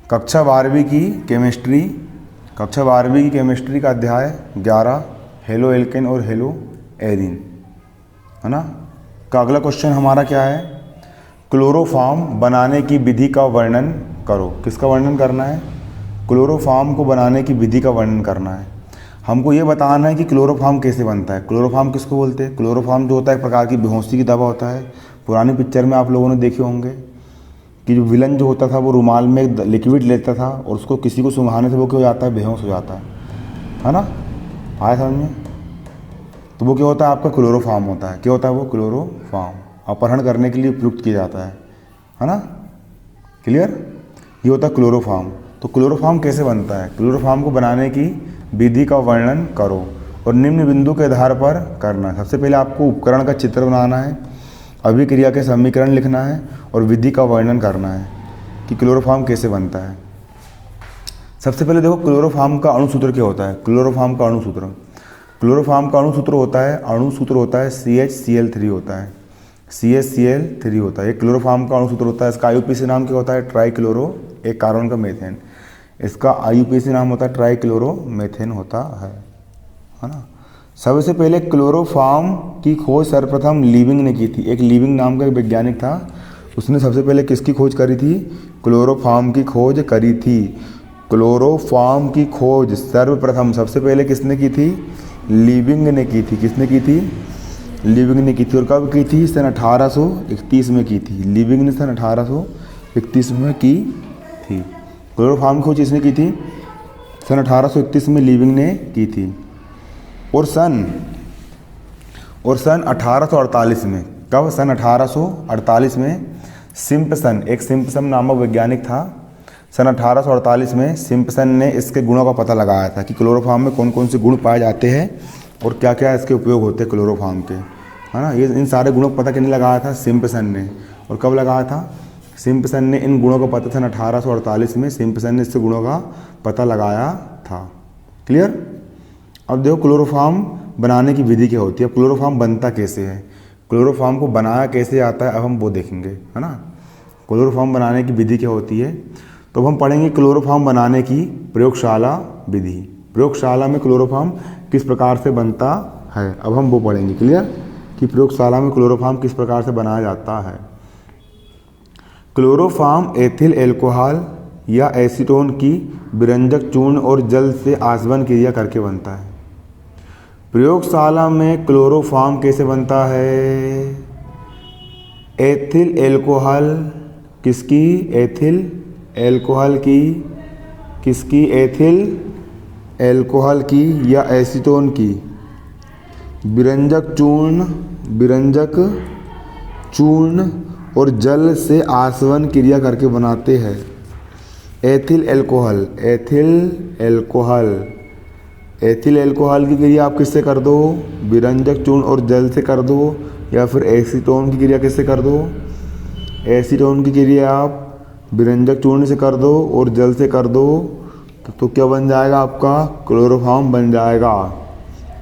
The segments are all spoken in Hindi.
कक्षा 12वीं की केमिस्ट्री, कक्षा 12वीं की केमिस्ट्री का अध्याय 11 हेलो एल्केन और हेलो एरीन, है ना। का अगला क्वेश्चन हमारा क्या है, क्लोरोफॉर्म बनाने की विधि का वर्णन करो। किसका वर्णन करना है, क्लोरोफॉर्म को बनाने की विधि का वर्णन करना है। हमको ये बताना है कि क्लोरोफॉर्म कैसे बनता है। क्लोरोफॉर्म किसको बोलते हैं, क्लोरोफॉर्म जो होता है एक प्रकार की बेहोशी की दवा होता है। पुरानी पिक्चर में आप लोगों ने देखे होंगे कि जो विलन जो होता था वो रुमाल में लिक्विड लेता था और उसको किसी को सुंघाने से वो क्या हो जाता है, बेहोश हो जाता है ना। आया समझ में। तो वो क्या होता है, आपका क्लोरोफॉर्म होता है। क्या होता है वो, क्लोरोफॉर्म अपहरण करने के लिए प्रयुक्त किया जाता है ना। क्लियर, ये होता है क्लोरोफॉर्म। तो क्लोरोफॉर्म कैसे बनता है, क्लोरोफॉर्म को बनाने की विधि का वर्णन करो और निम्न बिंदु के आधार पर करना है। सबसे पहले आपको उपकरण का चित्र बनाना है, अभिक्रिया के समीकरण लिखना है और विधि का वर्णन करना है कि क्लोरोफॉर्म कैसे बनता है। सबसे पहले देखो क्लोरोफॉर्म का अणुसूत्र क्या होता है। क्लोरोफॉर्म का अणुसूत्र, क्लोरोफॉर्म का अणुसूत्र होता है CHCl3 होता है, CHCl3 होता है। ये क्लोरोफॉर्म का अणुसूत्र होता है। इसका IUPAC नाम क्या होता है, ट्राईक्लोरो, एक कार्बन का मेथेन। इसका IUPAC नाम होता है ट्राईक्लोरोमेथेन होता है ना। सबसे पहले क्लोरोफॉर्म की खोज सर्वप्रथम लीविंग ने की थी। एक लीविंग नाम का एक वैज्ञानिक था, उसने सबसे पहले किसकी खोज करी थी, क्लोरोफॉर्म की खोज करी थी। क्लोरोफॉर्म की खोज सर्वप्रथम सबसे पहले किसने की थी, लीविंग ने की थी। किसने की थी, लीविंग ने की थी। और कब की थी, सन 1831 में की थी। लीविंग ने सन 1831 में की थी। क्लोरोफॉर्म की खोज किसने की थी, सन 1831 में लीविंग ने की थी। और सन 1848 में, कब, सन 1848 में सिम्पसन, एक सिम्पसन नामक वैज्ञानिक था। सन 1848 में सिम्पसन ने इसके गुणों का पता लगाया था कि क्लोरोफॉर्म में कौन कौन से गुण पाए जाते हैं और क्या क्या इसके उपयोग होते हैं क्लोरोफॉर्म के, है ना। ये इन सारे गुणों का पता किसने लगाया था, सिम्पसन ने। और कब लगाया था, सिम्पसन ने इन गुणों का पता सन 1848 में सिम्पसन ने इससे गुणों का पता लगाया था। क्लियर। अब देखो क्लोरोफॉर्म बनाने की विधि क्या होती है। अब क्लोरोफॉर्म बनता कैसे है, क्लोरोफॉर्म को बनाया कैसे आता है, अब हम वो देखेंगे, है ना। क्लोरोफॉर्म बनाने की विधि क्या होती है, तो अब हम पढ़ेंगे क्लोरोफॉर्म बनाने की प्रयोगशाला विधि। प्रयोगशाला में क्लोरोफॉर्म किस प्रकार से बनता है, अब हम वो पढ़ेंगे। क्लियर, कि प्रयोगशाला में क्लोरोफॉर्म किस प्रकार से बनाया जाता है। क्लोरोफॉर्म एथिल एल्कोहल या एसीटोन की विरंजक चूर्ण और जल से आसवन क्रिया करके बनता है। प्रयोगशाला में क्लोरोफॉर्म कैसे बनता है, एथिल एल्कोहल, किसकी, एथिल एल्कोहल की, किसकी, एथिल एल्कोहल की या एसीटोन की विरंजक चूर्ण और जल से आसवन क्रिया करके बनाते हैं। एथिल एल्कोहल, एथिल एल्कोहल की क्रिया आप किससे कर दो, विरंजक चूर्ण और जल से कर दो, या फिर एसीटोन की क्रिया किससे कर दो, एसीटोन की क्रिया आप विरंजक चूर्ण से कर दो और जल से कर दो। तो क्या बन जाएगा, आपका क्लोरोफॉर्म बन जाएगा।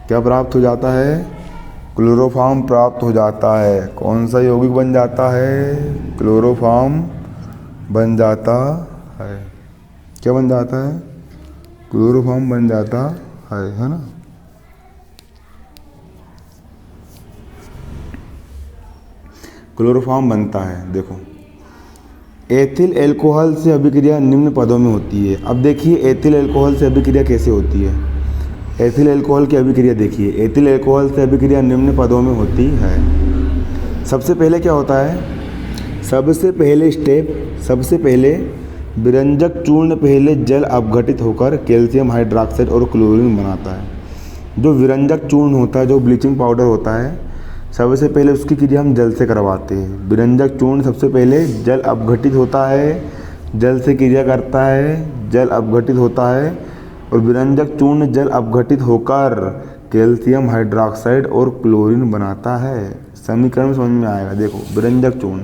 क्या प्राप्त हो जाता है, क्लोरोफॉर्म प्राप्त हो जाता है। कौन सा यौगिक बन जाता है, क्लोरोफॉर्म बन जाता है। क्या बन जाता है, क्लोरोफॉर्म बन जाता है ना। क्लोरोफॉर्म बनता है। देखो एथिल एल्कोहल से अभिक्रिया निम्न पदों में होती है। अब देखिए एथिल एल्कोहल से अभिक्रिया कैसे होती है। एथिल एल्कोहल की अभिक्रिया देखिए, एथिल एल्कोहल से अभिक्रिया निम्न पदों में होती है। सबसे पहले क्या होता है, सबसे पहले विरंजक चूर्ण पहले जल अपघटित होकर कैल्शियम हाइड्रॉक्साइड और क्लोरीन बनाता है। जो विरंजक चूर्ण होता है, जो ब्लीचिंग पाउडर होता है, सबसे पहले उसकी क्रिया हम जल से करवाते हैं। विरंजक चूर्ण सबसे पहले जल अपघटित होता है, जल से क्रिया करता है, जल अपघटित होता है और विरंजक चूर्ण जल अपघटित होकर कैल्शियम हाइड्रॉक्साइड और क्लोरीन बनाता है। समीकरण समझ में आएगा। देखो विरंजक चूर्ण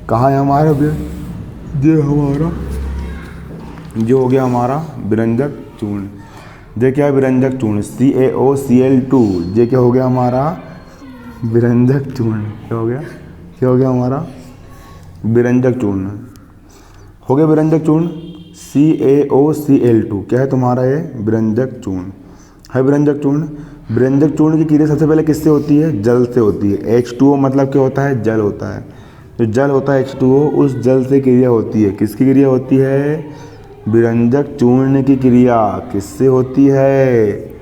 कहाँ है हमारा, ये हमारा जो हो गया हमारा विरंजक चूर्ण। ये क्या है, विरंजक चूर्ण CaOCl2। ये क्या हो गया हमारा, विरंजक चूर्ण। क्या हो गया हमारा, विरंजक चूर्ण हो गया। विरंजक चूर्ण CaOCl2 क्या है तुम्हारा ये? विरंजक चूर्ण है। विरंजक चूर्ण, विरंजक चूर्ण की क्रिया सबसे पहले किससे होती है? जल से होती है। H2O मतलब क्या होता है? जल होता है। जो जल होता है H2O, उस जल से क्रिया होती है। किसकी क्रिया होती है? विरंजक चूर्ण की क्रिया किससे होती है?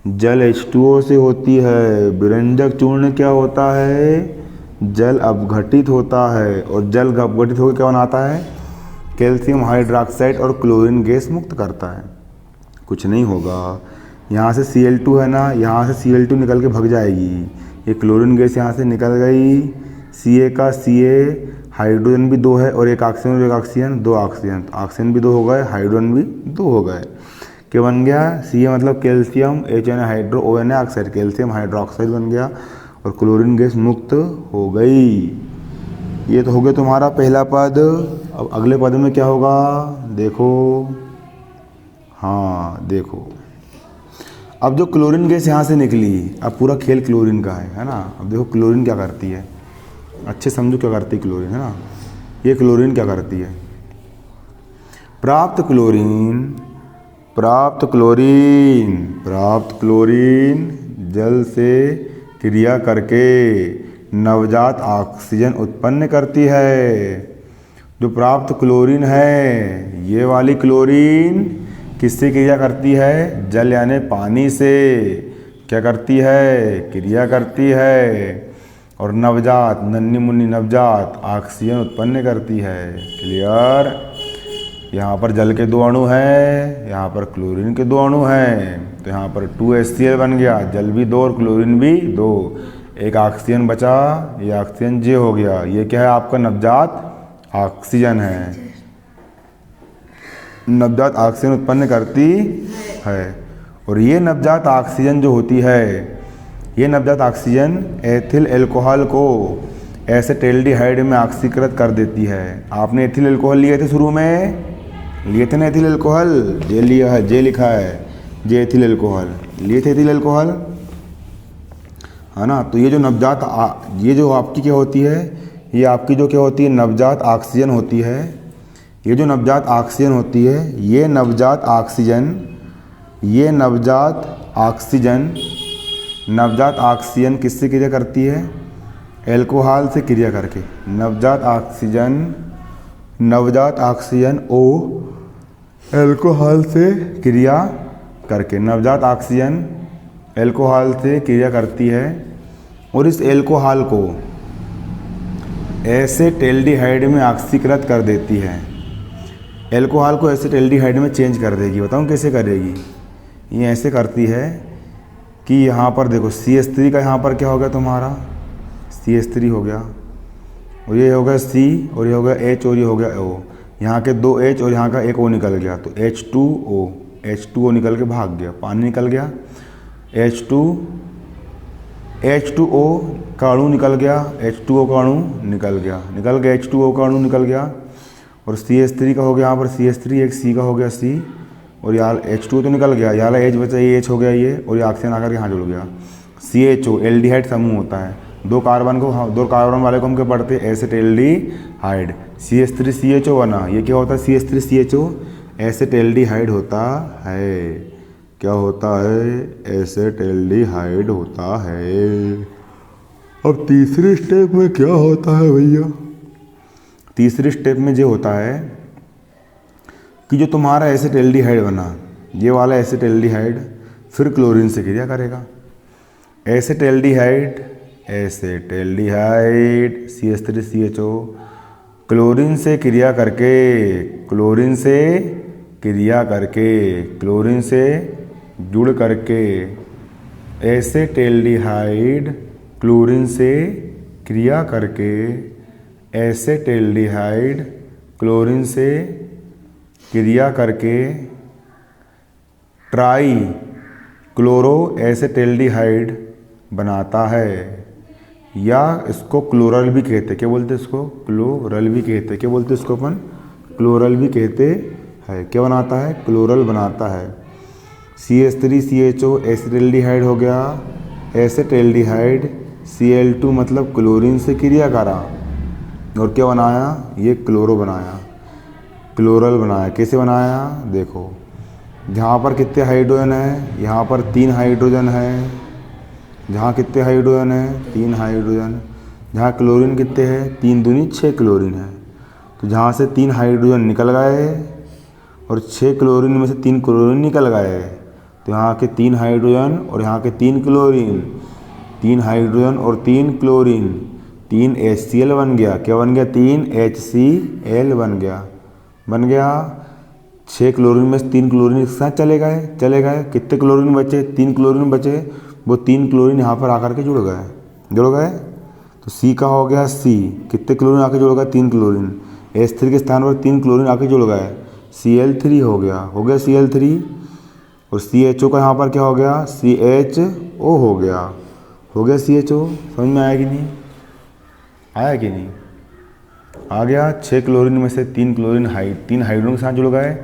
जल H2O से होती है। विरंजक चूर्ण क्या होता है? जल अपघटित होता है, और जल अपघटित होकर क्या बनाता है? कैल्शियम हाइड्रोक्साइड और क्लोरीन गैस मुक्त करता है। कुछ नहीं होगा, यहाँ से Cl2 है ना, यहाँ से Cl2 निकल के भग जाएगी, ये क्लोरीन गैस यहाँ से निकल गई। Ca का Ca हाइड्रोजन भी 2 है, और एक ऑक्सीजन और एक ऑक्सीजन, 2 ऑक्सीजन, ऑक्सीजन भी 2 हो गए, हाइड्रोजन भी 2 हो गए। क्या बन गया? Ca मतलब calcium, HN hydro, ON oxide, calcium hydroxide बन गया, और क्लोरीन गैस मुक्त हो गई। ये तो हो गया तुम्हारा पहला पद। अब अगले पद में क्या होगा? देखो, हाँ देखो, अब जो क्लोरीन गैस यहाँ से निकली, अब पूरा खेल क्लोरीन का है ना। अब देखो क्लोरीन क्या करती है, अच्छे समझो क्या करती है क्लोरीन, है ना। ये क्लोरीन क्या करती है? प्राप्त क्लोरीन जल से क्रिया करके नवजात ऑक्सीजन उत्पन्न करती है। जो प्राप्त क्लोरीन है, ये वाली क्लोरीन किससे क्रिया करती है? जल यानी पानी से क्या करती है? क्रिया करती है, और नवजात, नन्ही मुन्नी नवजात ऑक्सीजन उत्पन्न करती है। क्लियर? यहाँ पर जल के 2 अणु हैं, यहाँ पर क्लोरीन के 2 अणु हैं, तो यहाँ पर 2HCl बन गया, जल भी 2 और क्लोरीन भी 2, एक ऑक्सीजन बचा, ये ऑक्सीजन J हो गया। ये क्या है? आपका नवजात ऑक्सीजन है, नवजात ऑक्सीजन उत्पन्न करती है। और ये नवजात ऑक्सीजन जो होती है, ये नवजात ऑक्सीजन एथिल अल्कोहल को एसिटाल्डिहाइड में ऑक्सीकृत कर देती है। आपने एथिल अल्कोहल लिए थे शुरू में, लिए थे ना एथिल अल्कोहल? जे लिया है, जे लिखा है, जे एथिल अल्कोहल लिए थे, एथिल अल्कोहल, है ना। तो ये जो नवजात, ये जो आपकी क्या होती है? ये आपकी जो क्या होती है? नवजात ऑक्सीजन होती है। ये जो नवजात ऑक्सीजन होती है, ये नवजात ऑक्सीजन किससे क्रिया करती है? अल्कोहल से क्रिया करके। नवजात ऑक्सीजन O अल्कोहल से क्रिया करके, नवजात ऑक्सीजन अल्कोहल से क्रिया करती है, और इस अल्कोहल को एसिटाल्डिहाइड में ऑक्सीकृत कर देती है। अल्कोहल को एसिटाल्डिहाइड में चेंज कर देगी। बताऊँ कैसे करेगी? ये ऐसे करती है कि यहाँ पर देखो CH3 का यहाँ पर क्या हो गया तुम्हारा? CH3 हो गया, और ये हो गया C, और ये हो गया H, और ये हो गया O। यहाँ के 2 H और यहाँ का एक O निकल गया, तो H2O निकल के भाग गया, पानी निकल गया। H2O का अणु निकल गया, H2O का अणु निकल गया, H2O का अणु निकल गया, और CH3 का हो गया यहाँ पर CH3, एक C का हो गया C, और यहाँ H2O तो निकल गया, यहाँ H बचा, ये H हो गया ये, और ये ऑक्सीजन आकर यहाँ जुड़ गया। CHO एल्डिहाइड समूह होता है, 2 कार्बन वाले को हम क्या पढ़ते हैं? एसिटाल्डिहाइड। CH3CHO बना, ये क्या होता है? CH3CHO एसिटाल्डिहाइड होता है। क्या होता है? एसिटाल्डिहाइड होता है। अब तीसरे स्टेप में क्या होता है भैया? तीसरे स्टेप में जो होता है कि जो तुम्हारा एसिटाल्डिहाइड बना, ये वाला एसिटाल्डिहाइड फिर क्लोरीन से क्रिया करेगा। एसिटाल्डिहाइड CH3CHO क्लोरीन से क्रिया करके, क्लोरीन से जुड़ करके एसिटाल्डिहाइड, क्लोरीन से क्रिया करके एसिटाल्डिहाइड, क्लोरीन से क्रिया करके ट्राई क्लोरो एसिटाल्डिहाइड बनाता है, या इसको क्लोरल भी कहते हैं। क्या बोलते हैं इसको? क्लोरल भी कहते हैं। क्या बोलते हैं इसको अपन? क्लोरल भी कहते हैं। क्या बनाता है? क्लोरल बनाता है। CH3CHO एसिटाल्डिहाइड हो गया, एसिटाल्डिहाइड Cl2 मतलब क्लोरीन से क्रिया करा, और क्या बनाया? ये क्लोरो बनाया। क्लोरल बनाया। कैसे बनाया? देखो, जहाँ पर कितने हाइड्रोजन है, यहाँ पर 3 हाइड्रोजन है। जहाँ कितने हाइड्रोजन है? 3 हाइड्रोजन। जहाँ क्लोरीन कितने हैं? 3 दूनी 6 क्लोरीन है। तो जहाँ से 3 हाइड्रोजन निकल गए और 6 क्लोरीन में से 3 क्लोरीन निकल गए, तो यहाँ के 3 हाइड्रोजन और यहाँ के 3 क्लोरीन, 3 हाइड्रोजन और 3 क्लोरीन, 3 HCl बन गया। क्या बन गया? 3 HCl बन गया। बन गया। 6 क्लोरीन में से 3 क्लोरीन एक साथ चले गए। कितने क्लोरीन बचे? 3 क्लोरीन बचे। वो 3 क्लोरीन यहाँ पर आकर के जुड़ गए। तो C का हो गया C। कितने क्लोरीन आके जुड़ गए? 3 क्लोरीन। H3 के स्थान पर 3 क्लोरीन आके जुड़ गए, Cl3 हो गया Cl3। और CHO का यहाँ पर क्या हो गया? CHO हो गया CHO। समझ में आया कि नहीं? आ गया। 6 क्लोरीन में से 3 क्लोरीन 3 हाइड्रोजन के साथ जुड़ गए,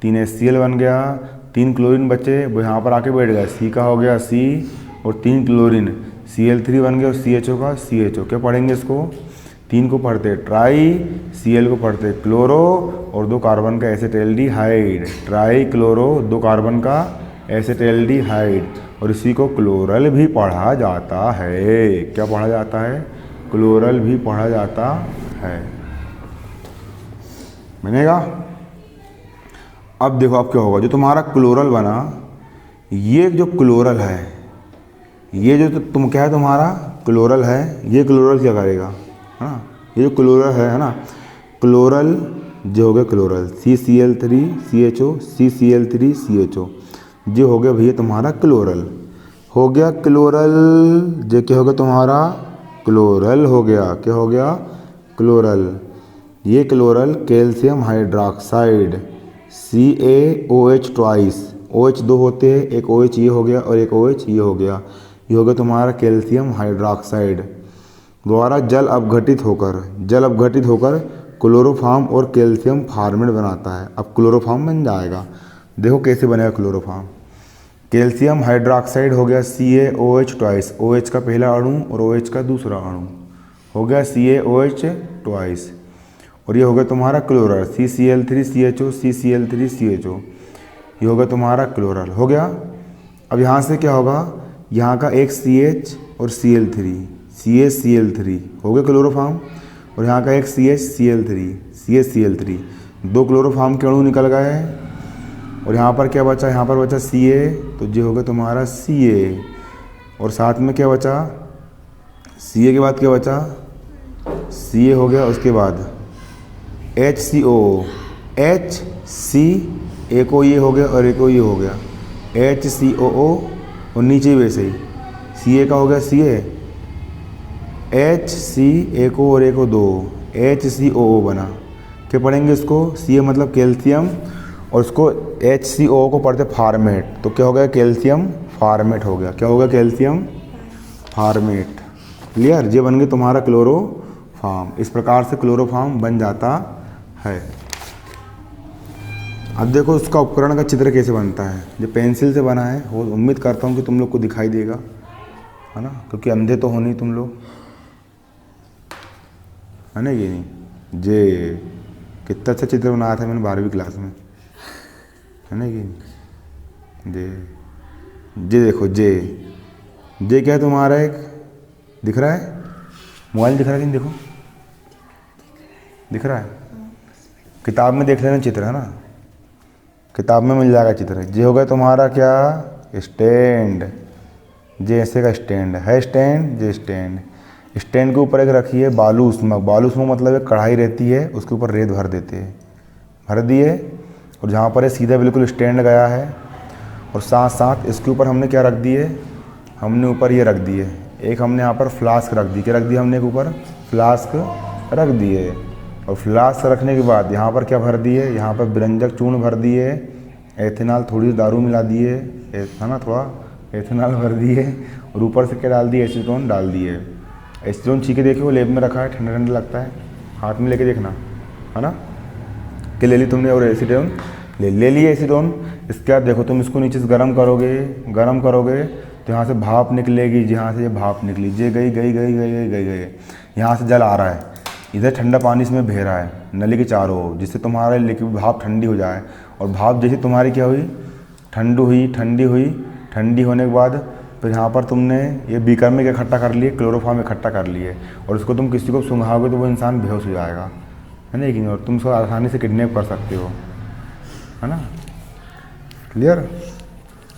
3 HCl बन गया। 3 क्लोरीन बचे, वो यहाँ पर आके बैठ गए। C का हो गया C और 3 क्लोरीन Cl3 बन गया और CHO का CHO। क्या पढ़ेंगे इसको? 3 को पढ़ते ट्राई, Cl को पढ़ते क्लोरो और 2 कार्बन का एसिटाल्डिहाइड। ट्राई क्लोरो 2 कार्बन का एसिटाल्डिहाइड। और इसी को क्लोरल भी पढ़ा जाता है। क्या पढ़ा जाता है? क्लोरल भी पढ़ा जाता है। बनेगा। अब देखो अब क्या होगा। जो तुम्हारा क्लोरल बना, ये जो क्लोरल है, ये जो तुम क्या है तुम्हारा क्लोरल है, ये क्लोरल क्या करेगा? है ना, ये जो क्लोरल है ना, क्लोरल जो हो गया chloral CCl3 CHO, CCl3 CHO, जो हो गया भैया तुम्हारा क्लोरल। हो गया क्लोरल। जो क्या हो गया तुम्हारा क्लोरल हो गया। क्या हो गया? क्लोरल। ये chloral calcium hydroxide CaOH twice, OH 2 होते हैं, एक OH ये हो गया और एक OH ये हो गया। ये हो गया तुम्हारा कैल्शियम हाइड्रोक्साइड द्वारा जल अपघटित होकर क्लोरोफॉर्म और कैल्शियम फार्मेट बनाता है। अब क्लोरोफॉर्म बन जाएगा। देखो कैसे बनेगा क्लोरोफॉर्म। कैल्शियम हाइड्रोक्साइड हो गया CaOH ट्वाइस, OH का पहला अणु और OH का दूसरा अणु हो गया CaOH ट्वाइस। और ये हो गया तुम्हारा chloral CCl3 CHO, CCl3 CHO। ये होगा तुम्हारा क्लोरल हो गया। अब यहाँ से क्या होगा? यहाँ का एक CH और Cl3, CaCl3 हो गया क्लोरोफॉर्म। और यहाँ का एक CaCl3, 2 क्लोरोफॉर्म के अणु निकल गए। और यहाँ पर क्या बचा? यहाँ पर बचा Ca, तो ये हो गया तुम्हारा Ca। और साथ में क्या बचा? Ca के बाद क्या बचा? Ca हो गया। उसके बाद HCO, HC, एक को ये हो गया और एक को ये हो गया HCOO। और नीचे वैसे ही Ca का हो गया Ca, HC, एक और एक 2 HCOO बना। क्या पढ़ेंगे इसको? Ca मतलब कैल्शियम और उसको HCOO को पढ़ते फार्मेट। तो क्या हो गया? कैल्शियम फार्मेट हो गया। क्या हो गया? Calcium format. क्लियर? ये बन गया तुम्हारा क्लोरोफॉर्म। इस प्रकार से क्लोरोफॉर्म बन जाता है। अब देखो उसका उपकरण का चित्र कैसे बनता है। जो पेंसिल से बना है वो उम्मीद करता हूँ कि तुम लोग को दिखाई देगा, है ना, क्योंकि अंधे तो हो नहीं तुम लोग, है ना। ये नहीं जे कितना अच्छा चित्र बनाया था मैंने 12वीं क्लास में, है ना। ये जे देखो जे क्या है तुम्हारा? एक दिख रहा है? मोबाइल दिख रहा है कि नहीं? देखो दिख रहा है। किताब में देख लेना चित्र, है ना, किताब में मिल जाएगा चित्र। ये हो गया तुम्हारा क्या? स्टैंड। जे ऐसे का स्टैंड है। स्टैंड, जे स्टैंड। स्टैंड के ऊपर एक रखी है बालू उसमक। बालू उसमक मतलब एक कढ़ाई रहती है, उसके ऊपर रेत भर देते हैं, भर दिए। और जहाँ पर है सीधा बिल्कुल स्टैंड गया है। और साथ साथ इसके ऊपर हमने क्या रख दिए? हमने ऊपर ये रख दिए, एक हमने यहाँ पर फ्लास्क रख दी। क्या रख दिया हमने? एक ऊपर फ्लास्क रख दिए। और फ्लास्क रखने के बाद यहाँ पर क्या भर दिए? यहाँ पर व्यंजक चूर्ण भर दिए, एथेनॉल थोड़ी दारू मिला दिए, है ना, थोड़ा एथेनॉल भर दिए। और ऊपर से क्या डाल दिए? एसीटोन डाल दिए। एसीटोन छीके देखिए, वो लेब में रखा है, ठंडा ठंडा लगता है, हाथ में लेके देखना, है ना, कि ले ली तुमने। और एसीटोन ले लिए एसीटोन। इसके बाद देखो तुम इसको नीचे से गर्म करोगे तो यहाँ से भाप निकलेगी। जहाँ से ये भाप निकली, ये गई। यहाँ से जल आ रहा है, इधर ठंडा पानी इसमें बह रहा है नली के चारों ओर, जिससे तुम्हारा लिक्विड भाप ठंडी हो जाए। और भाप जैसे तुम्हारी क्या हुई, ठंडी हुई, ठंडी होने के बाद फिर यहाँ पर तुमने ये बीकर में क्या इकट्ठा कर लिए, क्लोरोफॉर्म इकट्ठा कर लिए, और उसको तुम किसी को सूंघाओगे तो वो इंसान बेहोश हो जाएगा, है ना कि नहीं, और तुम उसको आसानी से किडनैप कर सकते हो, है ना। क्लियर।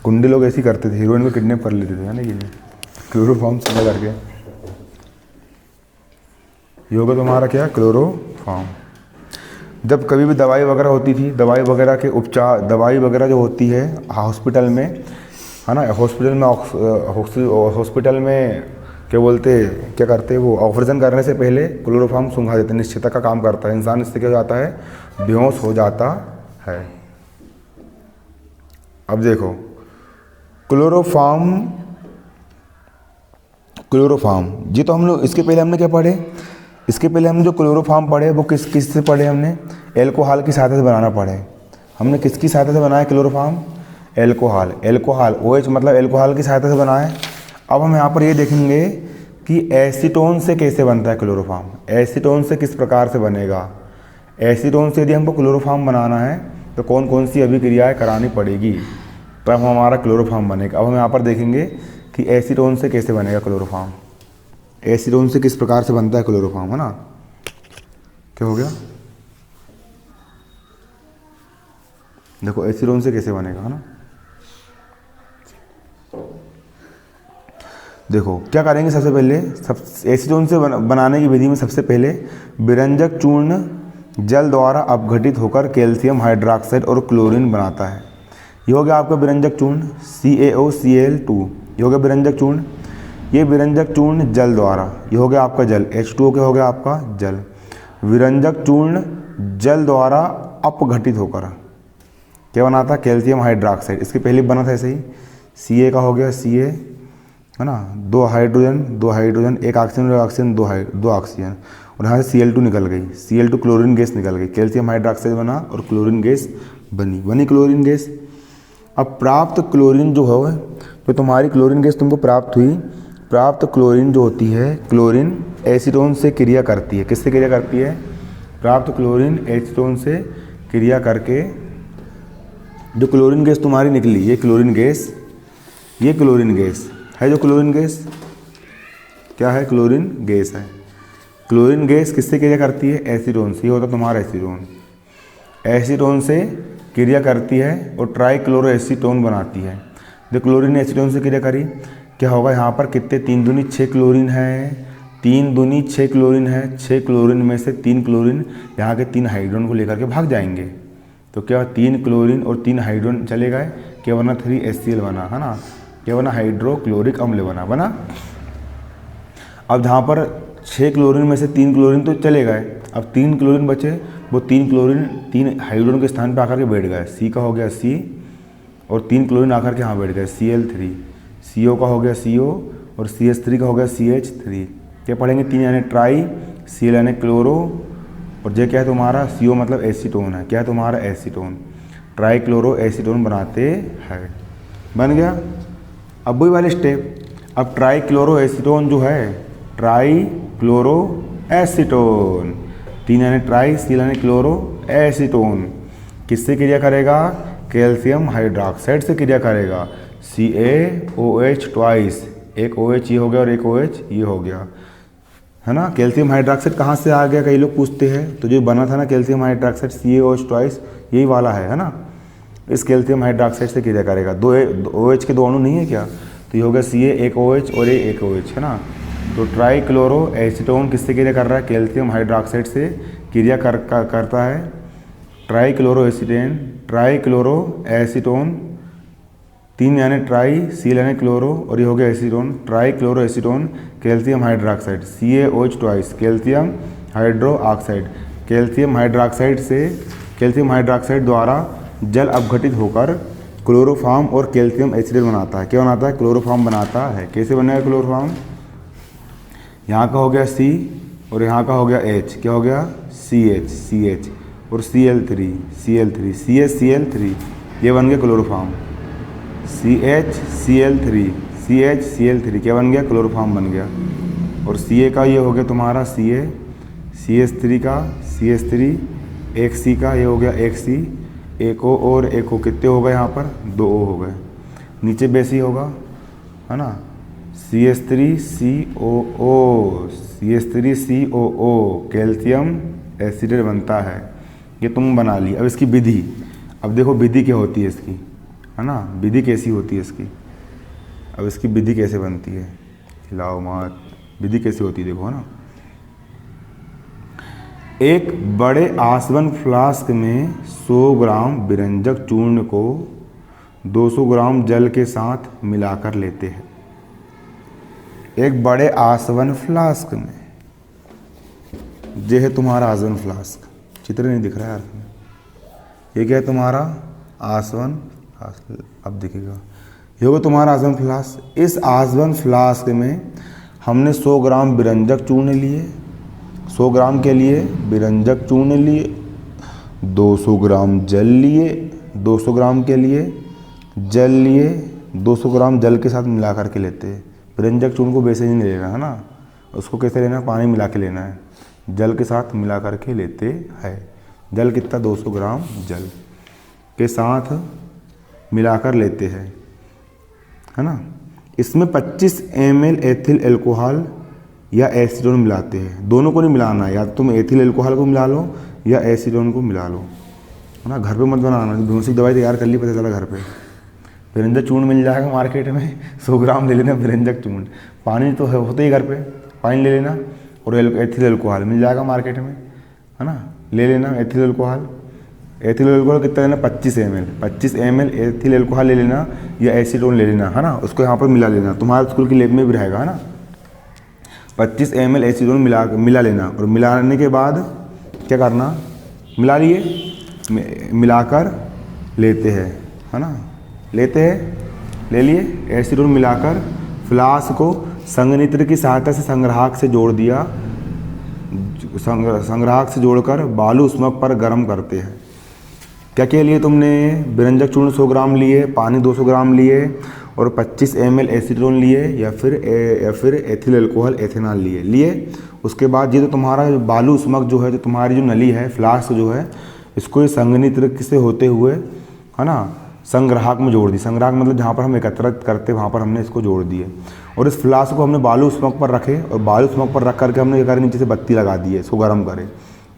गुंडे लोग ऐसे ही करते थे, हीरोइन को किडनैप कर लेते थे, है ना कि नहीं, क्लोरोफॉर्म से करके। ये होगा तुम्हारा क्या, क्लोरोफॉर्म। जब कभी भी दवाई वगैरह होती थी, दवाई वगैरह के उपचार, दवाई वगैरह जो होती है हॉस्पिटल में, है ना, हॉस्पिटल में क्या बोलते, क्या करते हैं वो, ऑपरेशन करने से पहले क्लोरोफॉर्म सूंघा देते हैं, निश्चितता का काम करता है, इंसान इससे क्या हो जाता है, बेहोश हो जाता है। अब देखो क्लोरोफॉर्म जी, तो हम लोग इसके पहले हमने क्या पढ़े, इसके पहले हम जो क्लोरोफॉर्म पढ़े वो किस से पढ़े हमने, एल्कोहल की सहायता से बनाना पड़े। हमने किसकी सहायता से बनाया क्लोरोफॉर्म, एल्कोहल OH मतलब एल्कोहल की सहायता से बनाए। अब हम यहाँ पर ये देखेंगे कि एसीटोन से कैसे बनता है क्लोरोफॉर्म, एसीटोन से किस प्रकार से बनेगा। एसीटोन से यदि हमको क्लोरोफॉर्म बनाना है तो कौन कौन सी अभिक्रियाएं करानी पड़ेगी, तब हमारा क्लोरोफॉर्म बनेगा। अब हम यहाँ पर देखेंगे कि एसीटोन से कैसे बनेगा क्लोरोफॉर्म, एसीटोन से किस प्रकार से बनता है क्लोरोफॉर्म, है ना। क्या हो गया, देखो एसीटोन से कैसे बनेगा, है ना। देखो क्या करेंगे, सबसे पहले एसीटोन से बनाने की विधि में सबसे पहले विरंजक चूर्ण जल द्वारा अपघटित होकर कैल्शियम हाइड्रोक्साइड और क्लोरीन बनाता है। ये हो गया आपका विरंजक चूर्ण CaOCl2, ये हो गया विरंजक चूर्ण। ये विरंजक चूर्ण जल द्वारा, ये हो गया आपका जल, H2O क्या हो गया आपका जल। विरंजक चूर्ण जल द्वारा अपघटित होकर क्या बनाता है, कैल्शियम हाइड्रोक्साइड। इसके पहले बना था ऐसे ही, Ca का हो गया Ca, है ना, दो हाइड्रोजन, एक ऑक्सीजन, दो ऑक्सीजन, और यहाँ से Cl2 निकल गई, Cl2 क्लोरीन गैस निकल गई, कैल्शियम हाइड्रोक्साइड बना और क्लोरीन गैस बनी क्लोरीन गैस। अब प्राप्त क्लोरीन जो है, तो तुम्हारी क्लोरीन गैस तुमको प्राप्त हुई, प्राप्त क्लोरीन जो होती है, क्लोरीन एसीटोन से क्रिया करती है, किससे क्रिया करती है, प्राप्त क्लोरीन एसीटोन से क्रिया करके जो क्लोरीन गैस तुम्हारी निकली, ये क्लोरीन गैस है, जो क्लोरीन गैस क्या है, क्लोरीन गैस है। क्लोरीन गैस किससे क्रिया करती है, एसीटोन से, ये होता तुम्हारा एसीटोन से क्रिया करती है और ट्राईक्लोरो एसीटोन बनाती है। जो क्लोरीन एसीटोन से क्रिया करी, क्या होगा, यहाँ पर कितने, 3 दूनी 6 क्लोरीन है, 3 दूनी 6 क्लोरीन है, 6 क्लोरीन में से 3 क्लोरीन यहाँ के 3 हाइड्रोजन को लेकर के भाग जाएंगे, तो क्या 3 क्लोरीन और 3 हाइड्रोजन चले गए, क्या बना 3HCl बना, है ना, क्या बना, हाइड्रोक्लोरिक अम्ल बना। अब जहाँ पर 6 क्लोरीन में से 3 क्लोरीन तो चले गए, अब 3 क्लोरीन बचे, वो 3 क्लोरीन 3 हाइड्रोजन के स्थान पर आकर के बैठ गए, C का हो गया C, और 3 क्लोरीन आकर के यहाँ बैठ गए, Cl3, CO का हो गया CO, और CH3 का हो गया CH3। क्या पढ़ेंगे, 3 यानी ट्राई, Cl यानी क्लोरो, और जो क्या है तुम्हारा, CO मतलब एसीटोन है, क्या है तुम्हारा एसीटोन, ट्राई क्लोरो एसीटोन बनाते हैं, बन गया। अब वही वाले स्टेप, अब ट्राई क्लोरो एसीटोन जो है, ट्राई क्लोरो एसीटोन, 3 यानी ट्राई, Cl यानी क्लोरो एसीटोन, किससे क्रिया करेगा, कैल्शियम हाइड्रोक्साइड से क्रिया करेगा, CaOH ट्वाइस, एक OH ये हो गया और एक OH ये हो गया, है ना। कैल्शियम हाइड्रोक्साइड कहाँ से आ गया, कई लोग पूछते हैं, तो जो बना था ना कैल्शियम हाइड्रोक्साइड CaOH ट्वाइस, यही वाला है ना, इस कैल्शियम हाइड्रोक्साइड से क्रिया करेगा। दो OH के 2 अणु नहीं है क्या, तो ये हो गया Ca एक OH और एक OH, है ना। तो ट्राई क्लोरो एसीटोन किससे क्रिया कर रहा है, कैल्शियम हाइड्रोक्साइड से क्रिया करता है, ट्राई क्लोरो एसीटोन, 3 यानी ट्राई, Cl यानी क्लोरो, और ये हो गया acetone, try chloro acetone, calcium hydroxide, CaOH twice, calcium hydroxide, calcium hydroxide द्वारा जल अपघटित होकर क्लोरोफॉर्म और कैल्शियम एसिड बनाता है, क्या बनाता है, क्लोरोफॉर्म बनाता है। कैसे बनेगा क्लोरोफॉर्म, यहाँ का हो गया C और यहाँ का हो गया H, क्या हो गया CH और Cl3, CH ये बन गया क्लोरोफॉर्म, CH Cl3 क्या बन गया, क्लोरोफॉर्म बन गया। और Ca का ये हो गया तुम्हारा Ca, CH3 का CH3, एक C का ये हो गया एक C, एक O और एक O, कितने हो गए यहाँ पर 2 O हो गए। नीचे बेस ही होगा, है ना, CH3COO, CH3COO कैल्शियम एसिडेट बनता है। ये तुम बना ली। अब इसकी विधि, अब देखो विधि क्या होती है इसकी, है ना, विधि कैसी होती है इसकी। अब इसकी विधि कैसे बनती है, हिलाओ मत, विधि कैसी होती है देखो, है ना। एक बड़े आसवन फ्लास्क में 100 ग्राम विरंजक चूर्ण को 200 ग्राम जल के साथ मिलाकर लेते हैं। एक बड़े आसवन फ्लास्क में, ये है तुम्हारा आसवन फ्लास्क, चित्र नहीं दिख रहा है यार, ये क्या है तुम्हारा आसवन, अब दिखेगा, ये होगा तुम्हारा आसवन फ्लास्क। इस आसवन फ्लास्क में हमने 100 ग्राम विरंजक चूर्ण लिए, 100 ग्राम के लिए विरंजक चूर्ण लिए, 200 ग्राम जल लिए, 200 ग्राम के लिए जल लिए, 200 ग्राम जल के साथ मिला करके लेते हैं। विरंजक चूर्ण को वैसे ही नहीं लेना है ना, उसको कैसे लेना है, पानी मिला के लेना है, जल के साथ मिला करके लेते हैं। जल कितना, 200 ग्राम जल के साथ मिलाकर लेते हैं, है ना। इसमें 25 ml एथिल एल्कोहल या एसीटोन मिलाते हैं। दोनों को नहीं मिलाना है, या तुम एथिल एल्कोहल को मिला लो या एसीटोन को मिला लो, है ना। घर पे मत बनाना, बेहोशी दवाई तैयार कर ली पता चला घर पे। विरंजक चूर्ण मिल जाएगा मार्केट में, 100 ग्राम ले लेना विरंजक चूर्ण, पानी तो होते ही घर पे, पानी ले लेना, और एथिल एल्कोहल मिल जाएगा मार्केट में, है ना, ले लेना एथिल एल्कोहल। एथिल एल्कोहल कितना लेना, 25 ml एथिल एल्कोहल ले लेना या एसीटोन ले लेना, है ना, उसको यहाँ पर मिला लेना। तुम्हारे स्कूल की लैब में भी रहेगा, है ना। 25 ml एसीटोन मिला लेना, और मिलाने के बाद क्या करना, मिला लिए, मिलाकर लेते हैं, है ना, लेते हैं, ले लिए। एसीटोन मिलाकर फ्लास्क को संघनित्र की सहायता से संग्राहक से जोड़ दिया, संग्राहक से जोड़कर बालू उष्मक पर गर्म करते हैं। क्या क्या लिए तुमने, विरंजक चूर्ण 100 ग्राम लिए, पानी 200 ग्राम लिए, और 25 ml एसीटोन लिए, या फिर एथिल एल्कोहल एथेनॉल लिए। उसके बाद ये तो तुम्हारा बालू उष्मक जो है, जो तुम्हारी जो नली है, फ्लास्क जो है, इसको ये संघनित्र से होते हुए, है ना, संग्राहक में जोड़ दी। संग्राहक मतलब जहाँ पर हम एकत्रित करते वहाँ पर हमने इसको जोड़ दिए, और इस फ्लास्क को हमने बालू उष्मक पर रखे, और बालू उष्मक पर रख करके हमने ये नीचे से बत्ती लगा दी है, इसको गर्म करें।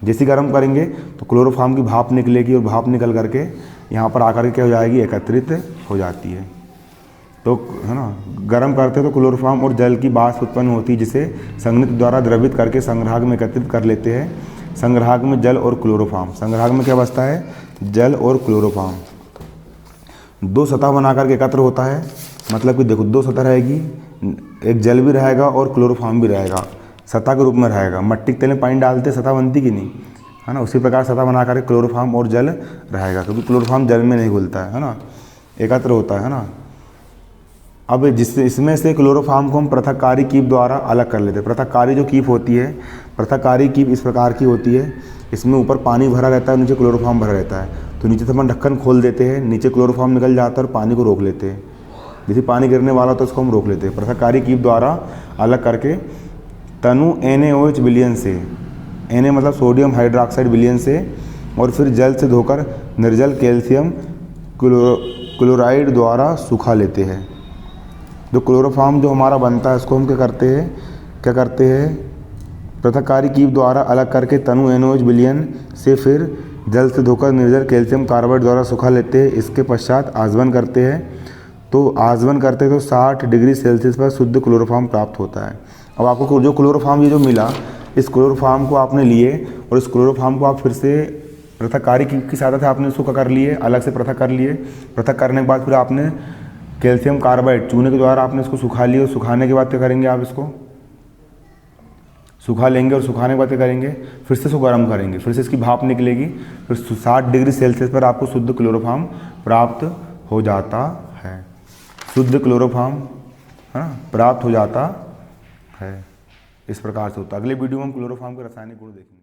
जैसे गर्म करेंगे तो क्लोरोफॉर्म की भाप निकलेगी, और भाप निकल करके यहाँ पर आकर के क्या हो जाएगी, एकत्रित हो जाती है। तो है ना, गर्म करते तो क्लोरोफॉर्म और जल की वाष्प उत्पन्न होती है, जिसे संघनित्र द्वारा द्रवित करके संग्राहक में एकत्रित कर लेते हैं। संग्राहक में जल और क्लोरोफॉर्म, संग्राहक में क्या बचता है, जल और क्लोरोफॉर्म। 2 सतह बना करके एकत्र होता है, मतलब कि देखो 2 सतह रहेगी, एक जल भी रहेगा और क्लोरोफॉर्म भी रहेगा, सतह के रूप में रहेगा। मट्टी के तेल में पानी डालते सतह बनती कि नहीं, है ना, उसी प्रकार सतह बना कर क्लोरोफॉर्म और जल रहेगा, क्योंकि क्लोरोफॉर्म जल में नहीं घुलता है ना, एकत्र होता है ना। अब जिससे इसमें से क्लोरोफॉर्म को हम पृथक्कारी कीप द्वारा अलग कर लेते हैं। पृथक्कारी जो कीप होती है, पृथक्कारी कीप इस प्रकार की होती है, इसमें ऊपर पानी भरा रहता है, नीचे क्लोरोफॉर्म भरा रहता है। तो नीचे से अपन ढक्कन खोल देते हैं, नीचे क्लोरोफॉर्म निकल जाता है और पानी को रोक लेते हैं। जैसे पानी गिरने वाला तो उसको हम रोक लेते हैं। पृथक्कारी कीप द्वारा अलग करके तनु NaOH विलयन से, Na मतलब सोडियम हाइड्रोक्साइड विलयन से, और फिर जल से धोकर निर्जल कैल्शियम क्लोराइड द्वारा सुखा लेते हैं। जो क्लोरोफॉर्म जो हमारा बनता है उसको हम क्या करते हैं, पृथक्कारी कीप द्वारा अलग करके तनु NaOH विलयन से फिर जल से धोकर निर्जल कैल्शियम कार्बाइड द्वारा सुखा लेते हैं। इसके पश्चात आसवन करते हैं। तो आसवन करते तो 60 डिग्री सेल्सियस पर शुद्ध क्लोरोफॉर्म प्राप्त होता है। अब आपको जो क्लोरोफॉर्म ये जो मिला, इस क्लोरोफॉर्म को आपने लिए, और इस क्लोरोफॉर्म को आप फिर से पृथक्कारी की सहायता से आपने इसको क्या कर लिए, अलग से पृथक कर लिए। पृथक करने के बाद फिर आपने कैल्शियम कार्बाइड चूने के द्वारा आपने इसको सुखा लिया। और सुखाने के बाद क्या करेंगे, आप इसको सुखा लेंगे, और सुखाने के बाद क्या करेंगे, फिर से इसको गर्म करेंगे, फिर से इसकी भाप निकलेगी, फिर 60 डिग्री सेल्सियस पर आपको शुद्ध क्लोरोफॉर्म प्राप्त हो जाता है। शुद्ध क्लोरोफॉर्म, है ना, प्राप्त हो जाता है। इस प्रकार से होता है। अगले वीडियो में हम क्लोरोफॉर्म के रासायनिक गुण देखेंगे।